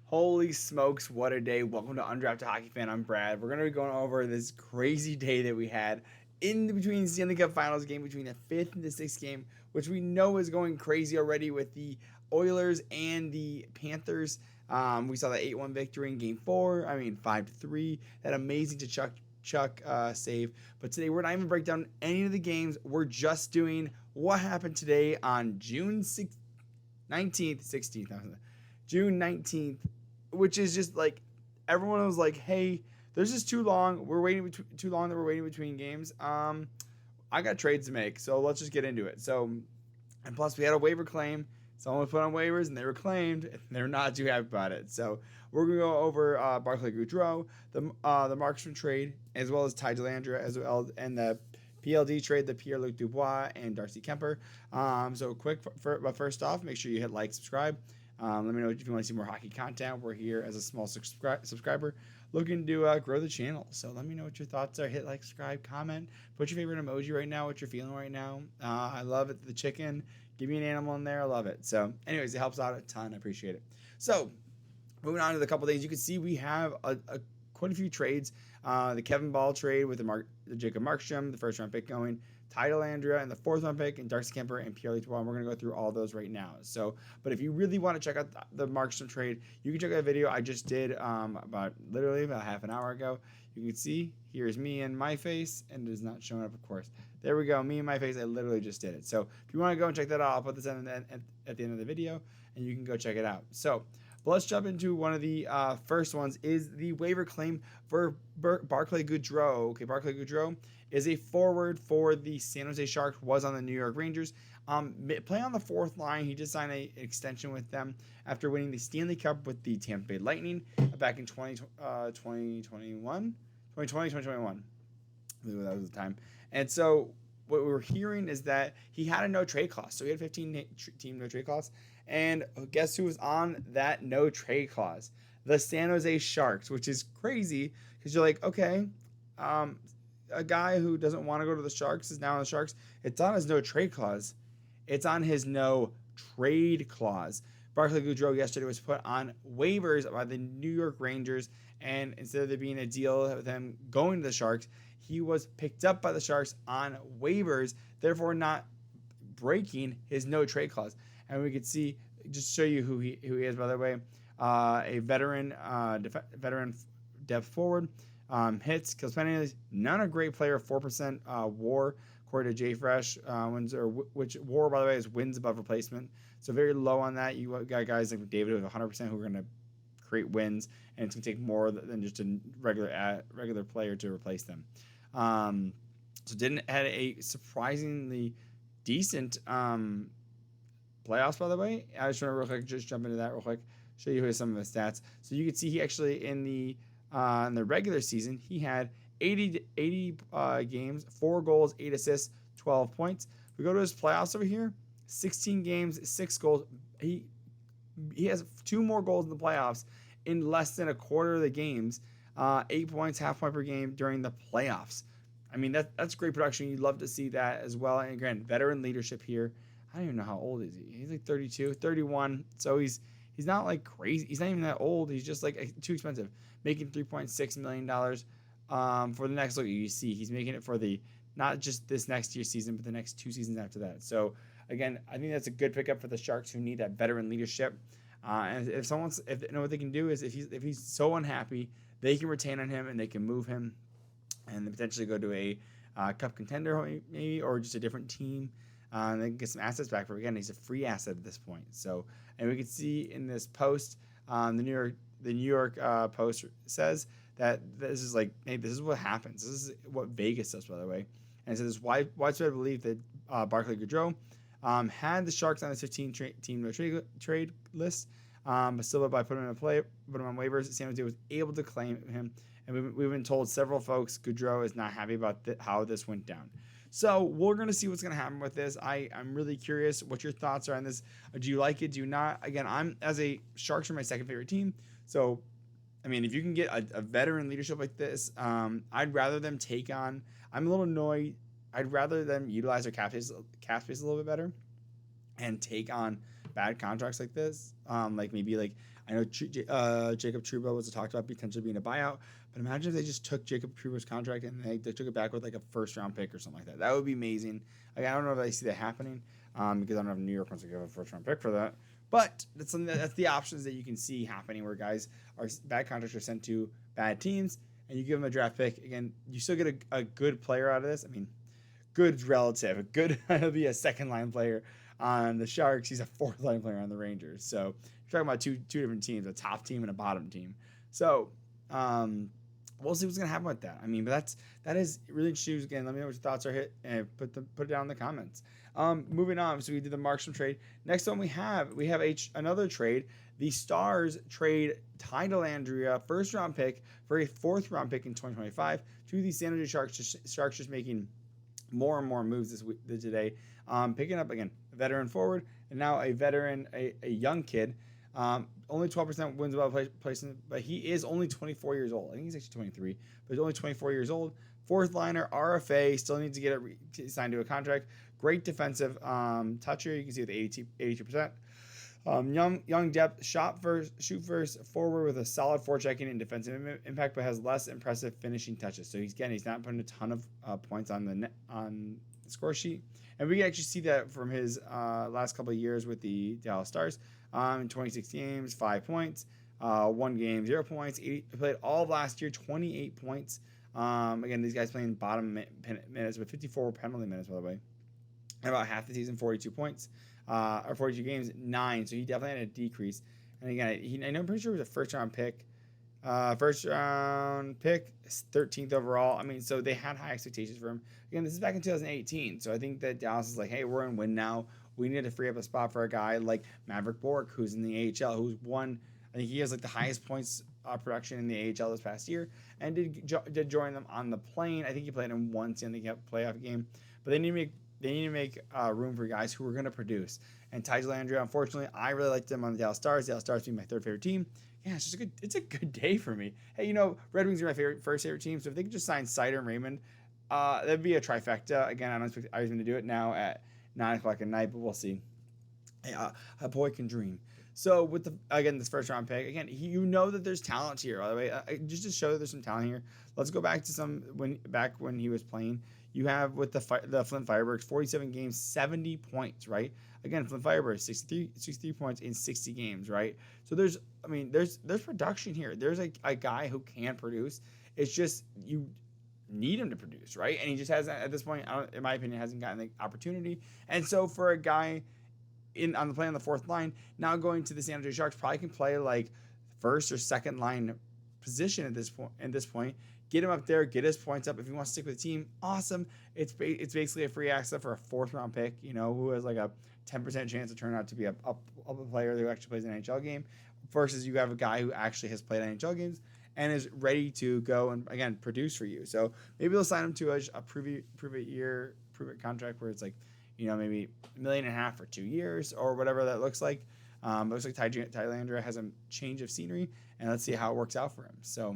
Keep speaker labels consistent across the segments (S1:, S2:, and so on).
S1: Holy smokes, what a day. Welcome to Undrafted Hockey Fan. I'm Brad. We're going to be going over this crazy day that we had in between the Stanley Cup Finals game between the 5th and the 6th game, which we know is going crazy already with the Oilers and the Panthers. We saw the 8-1 victory in Game 4. 5-3. That amazing to Chuck save. But today we're not even break down any of the games. We're just doing what happened today on June 16th, June 19th, which is just like everyone was like, hey, there's just too long. We're waiting too long that we're waiting between games. I got trades to make, so let's just get into it. So, and plus we had a waiver claim. Someone was put on waivers and they were claimed, and they're not too happy about it. So we're gonna go over Barclay Goodrow, the Markstrom trade, as well as Dellandrea, as well, and the PLD trade, the Pierre-Luc Dubois and Darcy Kuemper. So quick, but first off, make sure you hit like, subscribe. Let me know if you want to see more hockey content. We're here as a small subscriber looking to grow the channel. So let me know what your thoughts are. Hit like, subscribe, comment. Put your favorite emoji right now, what you're feeling right now. I love it. The chicken. Give me an animal in there. I love it. So anyways, it helps out a ton. I appreciate it. So moving on to the couple things, you can see we have quite a few trades. The Kevin Ball trade with the Jacob Markstrom, the first round pick going. Dellandrea and the 4th round pick, and Darcy Kuemper and Pierre-Luc Dubois. We're going to go through all those right now. So, but if you really want to check out the Markstrom trade, you can check out a video I just did about half an hour ago. You can see here's me and my face, and it is not showing up, of course. There we go, me and my face. I literally just did it. So if you want to go and check that out, I'll put this at the end of the video, and you can go check it out. So, but let's jump into one of the first ones. Is the waiver claim for Barclay Goodrow. Okay, Barclay Goodrow is a forward for the San Jose Sharks, was on the New York Rangers. Playing on the 4th line, he did sign an extension with them after winning the Stanley Cup with the Tampa Bay Lightning back in 2021. I believe that was the time. And so what we're hearing is that he had a no trade clause. So he had 15-team no trade clause. And guess who was on that no trade clause? The San Jose Sharks, which is crazy because you're like, okay, a guy who doesn't want to go to the Sharks is now on the Sharks. It's on his no trade clause. It's on his no trade clause. Barclay Goodrow yesterday was put on waivers by the New York Rangers, and instead of there being a deal with him going to the Sharks, he was picked up by the Sharks on waivers, therefore not breaking his no trade clause. And we could see, just show you who he is, by the way, a veteran depth forward. Hits, kills penalties, not a great player, 4% WAR, according to JFresh, which WAR, by the way, is wins above replacement. So very low on that. You got guys like David with 100% who are going to create wins, and it's going to take more than just a regular player to replace them. So had a surprisingly decent playoffs, by the way. I just want to real quick just jump into that real quick, show you some of the stats. So you can see he actually in the regular season, he had 80 games, 4 goals, 8 assists, 12 points. We go to his playoffs over here, 16 games, 6 goals. He has 2 more goals in the playoffs in less than a quarter of the games, 8 points, half point per game during the playoffs. I mean, that's great production. You'd love to see that as well. And again, veteran leadership here. I don't even know how old is he. He's like 32, 31. So he's not like crazy. He's not even that old. He's just like too expensive. Making $3.6 million for the next look. You see, he's making it for the not just this next year's season, but the next 2 seasons after that. So again, I think that's a good pickup for the Sharks who need that veteran leadership. And if you know what they can do is if he's so unhappy, they can retain on him and they can move him and potentially go to a cup contender maybe, or just a different team. And they can get some assets back. But again, he's a free asset at this point. So, and we can see in this post, the New York Post says that this is like, hey, this is what happens. This is what Vegas does, by the way. And it says widespread belief that Barclay Goodrow had the Sharks on the 15-team no trade list, but still by putting him on waivers, San Jose was able to claim him. And we've been told several folks Goodrow is not happy about how this went down. So we're going to see what's going to happen with this. I'm really curious what your thoughts are on this. Do you like it? Do you not? Again, I'm as a Sharks are my second favorite team. So, I mean, if you can get a veteran leadership like this, I'd rather them take on. I'm a little annoyed. I'd rather them utilize their cap space a little bit better and take on bad contracts like this. Like maybe like I know Jacob Trouba was talked about potentially being a buyout, but imagine if they just took Jacob Trouba's contract and they took it back with like a first-round pick or something like that. That would be amazing. Like, I don't know if I see that happening because I don't know if New York wants to give a first-round pick for that. But that's something that's the options that you can see happening where guys are bad contracts are sent to bad teams, and you give them a draft pick. Again, you still get a good player out of this. I mean, good's relative. A good will be a second-line player on the Sharks. He's a fourth-line player on the Rangers. So you're talking about two different teams, a top team and a bottom team. So we'll see what's gonna happen with that. I mean, but that is really interesting. Again, let me know what your thoughts are. Hit and put it down in the comments. Moving on, so we did the Markstrom trade. Next one we have another trade. The Stars trade Ty Dellandrea, first-round pick for a fourth-round pick in 2025 to the San Jose Sharks. Sharks just making more and more moves today. Picking up again a veteran forward and now a veteran, a young kid. Only 12% wins above placement, but he is only 24 years old. I think he's actually 23, but he's only 24 years old. Fourth liner, RFA, still needs to get signed to a contract. Great defensive toucher. You can see with 82%. Young depth, shoot first, forward with a solid forechecking and defensive impact, but has less impressive finishing touches. So he's not putting a ton of points on the score sheet, and we can actually see that from his last couple of years with the Dallas Stars. In 26 games, 5 points. 1 game, 0 points. He played all of last year, 28 points. Again, these guys playing bottom minutes with 54 penalty minutes, by the way. And about half the season, 42 points. Or 42 games, 9. So he definitely had a decrease. And again, I'm pretty sure he was a first-round pick. 13th overall. I mean, so they had high expectations for him. Again, this is back in 2018. So I think that Dallas is like, hey, we're in win now. We need to free up a spot for a guy like Maverick Bourque, who's in the AHL, who's won. I think he has like the highest points production in the AHL this past year, and did join them on the plane. I think he played in one Stanley Cup playoff game. But they need to make room for guys who are going to produce. And Ty Dellandrea, unfortunately, I really liked him on the Dallas Stars. Dallas Stars being my third favorite team. Yeah, it's a good day for me. Hey, Red Wings are my first favorite team. So if they could just sign Seider and Raymond, that'd be a trifecta. Again, I don't expect Iceman to do it now at 9 o'clock at night, but we'll see. Hey, a boy can dream. So with this first round pick, again, that there's talent here. By the way, just to show that there's some talent here, let's go back to when he was playing. You have with the Flint Firebirds, 47 games, 70 points, right? Again, Flint Firebirds, 63 points in 60 games, right? So there's production here. There's a guy who can produce. It's just you need him to produce, right? And he just hasn't at this point. In my opinion, hasn't gotten the opportunity. And so for a guy on the fourth line, now going to the San Jose Sharks, probably can play like first or second line position at this point. Get him up there, get his points up. If he wants to stick with the team, awesome. It's basically a free access for a fourth round pick, who has like a 10% chance to turn out to be a player who actually plays an NHL game, versus you have a guy who actually has played NHL games and is ready to go and again produce for you. So maybe they'll sign him to a prove it contract where it's like, maybe $1.5 million for 2 years or whatever that looks like. It looks like Ty Dellandrea has a change of scenery, and let's see how it works out for him. So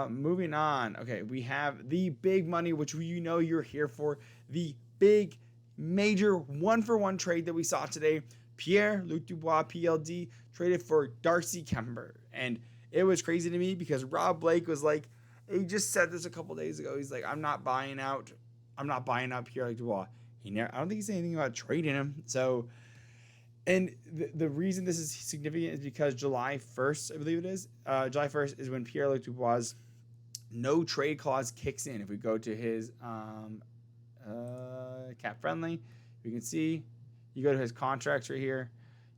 S1: moving on. Okay, we have the big money, which you're here for. The big major 1-for-1 trade that we saw today. Pierre-Luc Dubois, PLD, traded for Darcy Kuemper. And it was crazy to me because Rob Blake was like, he just said this a couple days ago. He's like, I'm not buying out Pierre-Luc Dubois. I don't think he said anything about trading him. So, and the reason this is significant is because July 1st, I believe it is. July 1st is when Pierre-Luc Dubois' no trade clause kicks in. If we go to his cap friendly, you can see, you go to his contracts right here.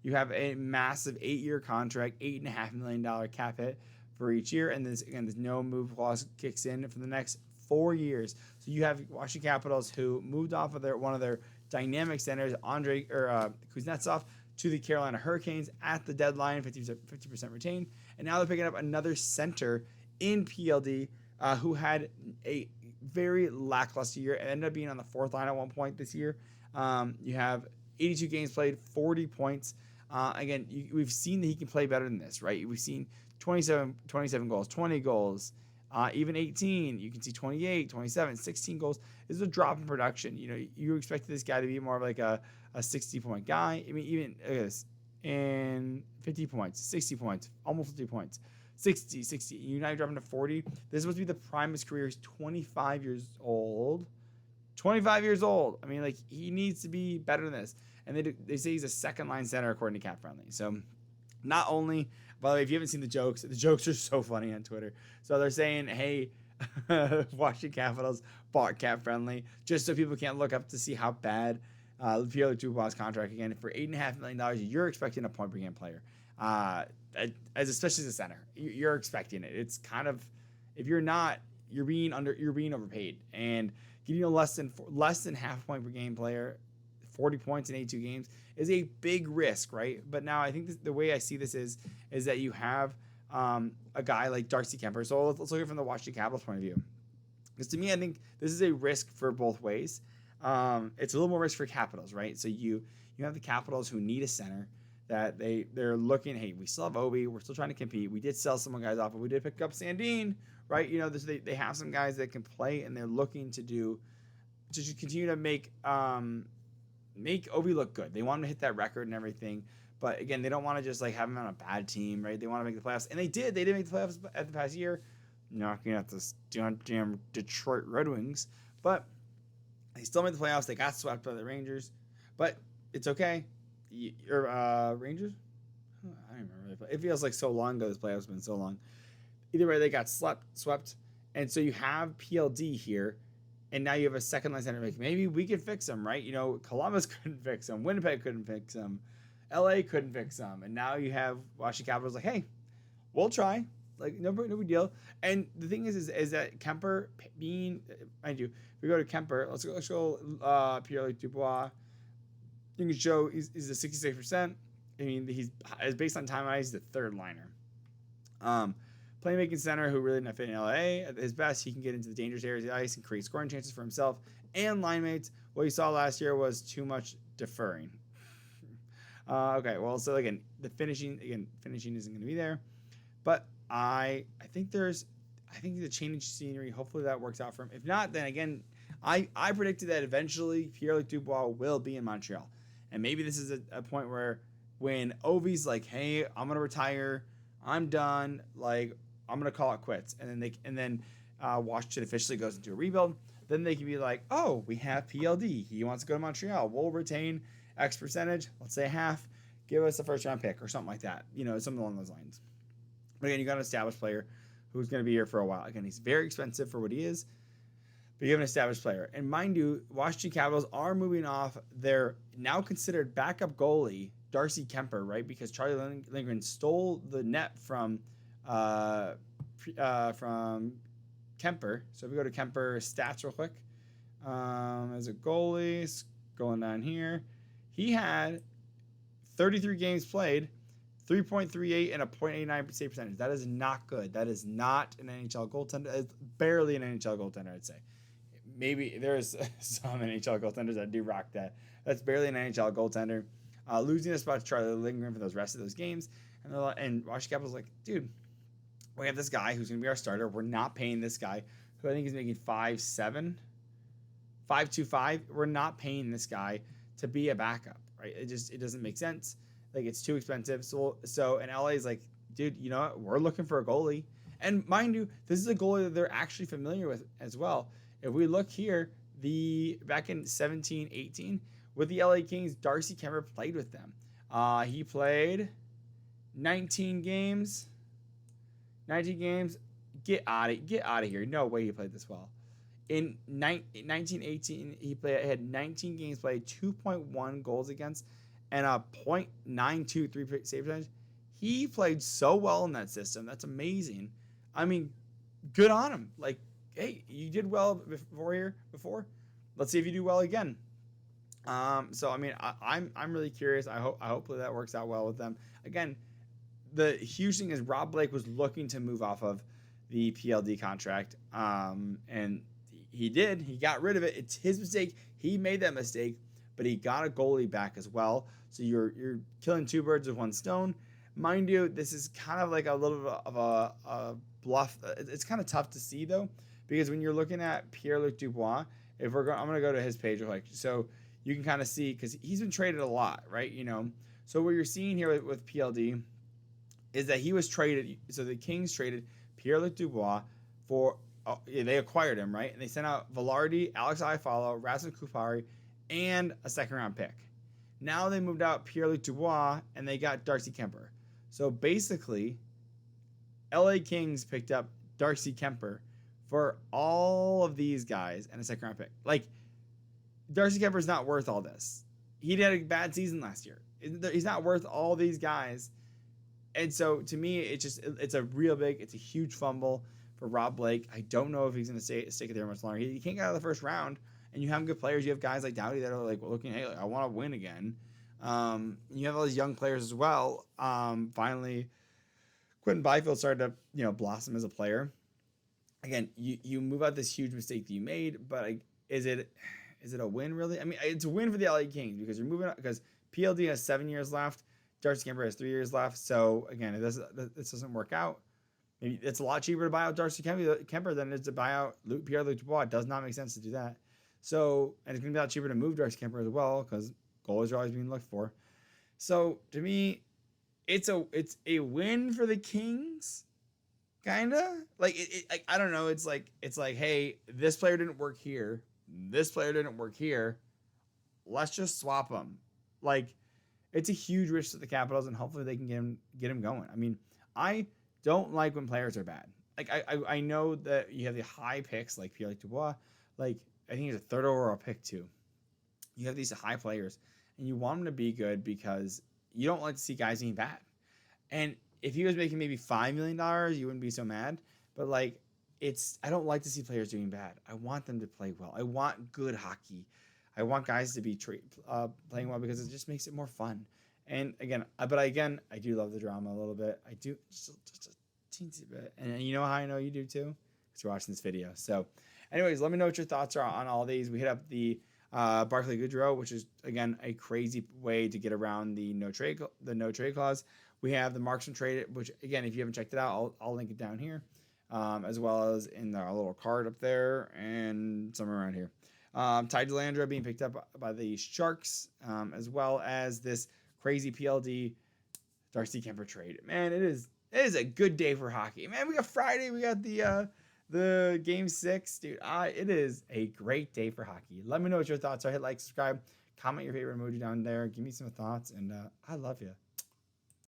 S1: You have a massive 8-year contract, $8.5 million cap hit for each year. And this no move clause kicks in for the next 4 years. So you have Washington Capitals who moved off of one of their dynamic centers, Kuznetsov, to the Carolina Hurricanes at the deadline, 50% retained. And now they're picking up another center in PLD who had a very lackluster year and ended up being on the fourth line at one point this year. You have 82 games played, 40 points. Again, we've seen that he can play better than this, right? We've seen 27 goals, 20 goals, even 18. You can see 28, 27, 16 goals. This is a drop in production. You expected this guy to be more of like a 60-point guy. I mean, even in 50 points, 60 points, almost 50 points, 60. You now dropping to 40. This is supposed to be the prime of his career. He's 25 years old. 25 years old. I mean, like, he needs to be better than this. And they say he's a second line center according to Cap Friendly. So not only, by the way, if you haven't seen the jokes are so funny on Twitter. So they're saying, hey, Washington Capitals bought Cap Friendly just so people can't look up to see how bad Pierre-Luc Dubois' contract again. For $8.5 million, you're expecting a point per game player, especially as a center. You're expecting it. It's kind of, if you're not, you're being overpaid, and getting a less than half point per game player, 40 points in 82 games is a big risk, right? But now I think the way I see this is that you have a guy like Darcy Kuemper. So let's look at it from the Washington Capitals point of view. Because to me, I think this is a risk for both ways. It's a little more risk for Capitals, right? So you have the Capitals who need a center that they're looking, hey, we still have Obi, we're still trying to compete. We did sell some guys off, but we did pick up Sandin, right? You know, they have some guys that can play, and they're looking to continue to make Obi look good. They want him to hit that record and everything. But again, they don't want to just like have him on a bad team, right? They want to make the playoffs, and they did. They did make the playoffs at the past year, knocking out the damn Detroit Red Wings. But they still made the playoffs. They got swept by the Rangers, but it's okay. Rangers? I don't remember. It feels like so long ago. This playoffs have been so long. Either way, they got swept, and so you have PLD here, and now you have a second line center. Like, maybe we could fix them, right? You know, Columbus couldn't fix them. Winnipeg couldn't fix them. LA couldn't fix them. And now you have Washington Capitals like, hey, we'll try. Like, no big deal. And the thing is that Kuemper being, mind you, if we go to Kuemper, let's go Pierre-Luc Dubois. You can show he's a 66%. I mean, he's based on time, he's the third liner. Playmaking center who really not fit in LA. At his best, he can get into the dangerous areas of the ice and create scoring chances for himself and line mates. What you saw last year was too much deferring. Okay, well, so again, finishing isn't going to be there, but I think the change scenery, hopefully that works out for him. If not, then again, I predicted that eventually Pierre-Luc Dubois will be in Montreal, and maybe this is a point where when Ovi's like, hey, I'm gonna retire, I'm done, like I'm gonna call it quits, and then Washington officially goes into a rebuild, then they can be like, oh, we have PLD, he wants to go to Montreal, we'll retain X percentage, let's say half, give us a first round pick or something like that, you know, something along those lines. But again, you got an established player who's going to be here for a while. Again, he's very expensive for what he is, but you have an established player. And mind you, Washington Capitals are moving off their now considered backup goalie, Darcy Kuemper, right? Because Charlie Lindgren stole the net from Kuemper. So if we go to Kuemper stats real quick, as a goalie, going down here, he had 33 games played, 3.38 and a .89 save percentage. That is not good. That is not an NHL goaltender. It's barely an NHL goaltender, I'd say. Maybe there's some NHL goaltenders that do rock that. That's barely an NHL goaltender. Losing a spot to Charlie Lindgren for those rest of those games. And Washington Capitals like, dude, we have this guy who's going to be our starter. We're not paying this guy, who I think is making 5.7, 5.25. We're not paying this guy to be a backup, right? It doesn't make sense. Like, it's too expensive. So and LA is like, dude, you know what? We're looking for a goalie. And mind you, this is a goalie that they're actually familiar with as well. If we look here, back in 17-18 with the LA Kings, Darcy Kuemper played with them. He played 19 games. Get out of here. No way he played this well. In 1918, he had 19 games played, 2.1 goals against, and a .923 save percentage. He played so well in that system. That's amazing. I mean, good on him. Like, hey, you did well before. Let's see if you do well again. So I mean, I'm really curious. Hopefully that works out well with them. Again, the huge thing is Rob Blake was looking to move off of the PLD contract, and he did. He got rid of it. It's his mistake. He made that mistake, but he got a goalie back as well. So you're killing two birds with one stone. Mind you, this is kind of like a little bit of a bluff. It's kind of tough to see though, because when you're looking at Pierre-Luc Dubois, I'm going to go to his page real quick, so you can kind of see, because he's been traded a lot, right? You know, So what you're seeing here with PLD is that he was traded. So the Kings traded Pierre-Luc Dubois for they acquired him, right? And they sent out Velarde, Alex Iafallo, Rasmus Kupari, and a second round pick. Now they moved out Pierre-Luc Dubois and they got Darcy Kuemper. So basically, LA Kings picked up Darcy Kuemper for all of these guys and a second round pick. Like, Darcy Kuemper's not worth all this. He had a bad season last year. He's not worth all these guys. And so to me, it's a huge fumble for Rob Blake. I don't know if he's going to stick there much longer. He can't get out of the first round. And you have good players. You have guys like Doughty that are like looking, hey, I want to win again. You have all these young players as well. Finally, Quentin Byfield started to blossom as a player. Again, you move out this huge mistake that you made, but is it a win really? I mean, it's a win for the LA Kings because you're moving out because PLD has 7 years left. Darcy Kuemper has 3 years left. So again, if this doesn't work out, maybe it's a lot cheaper to buy out Darcy Kuemper than it is to buy out Pierre-Luc Dubois. It does not make sense to do that. So, and it's going to be a lot cheaper to move Darcy Kuemper as well because goalies are always being looked for. So to me, it's a win for the Kings, kinda. Like I don't know. It's like hey, this player didn't work here. This player didn't work here. Let's just swap them. Like, it's a huge risk to the Capitals, and hopefully they can get him going. I mean, I don't like when players are bad. Like I know that you have the high picks like Pierre-Luc Dubois, like. I think he's a third overall pick too. You have these high players, and you want them to be good because you don't like to see guys being bad. And if he was making maybe $5 million, you wouldn't be so mad. But like, I don't like to see players doing bad. I want them to play well. I want good hockey. I want guys to be playing well because it just makes it more fun. And again, I do love the drama a little bit. I do just a teensy bit. And you know how I know you do too? Because you're watching this video. So. Anyways, let me know what your thoughts are on all these. We hit up the Barclay Goodrow, which is again a crazy way to get around the no trade clause. We have the Markstrom trade, which again, if you haven't checked it out, I'll link it down here, as well as in our little card up there and somewhere around here. Dellandrea being picked up by the Sharks, as well as this crazy PLD Darcy Kuemper trade. Man, it is a good day for hockey. Man, we got Friday. We got the game 6, dude. It is a great day for hockey. Let me know what your thoughts are. Hit like, subscribe, comment your favorite emoji down there. Give me some thoughts, and I love you.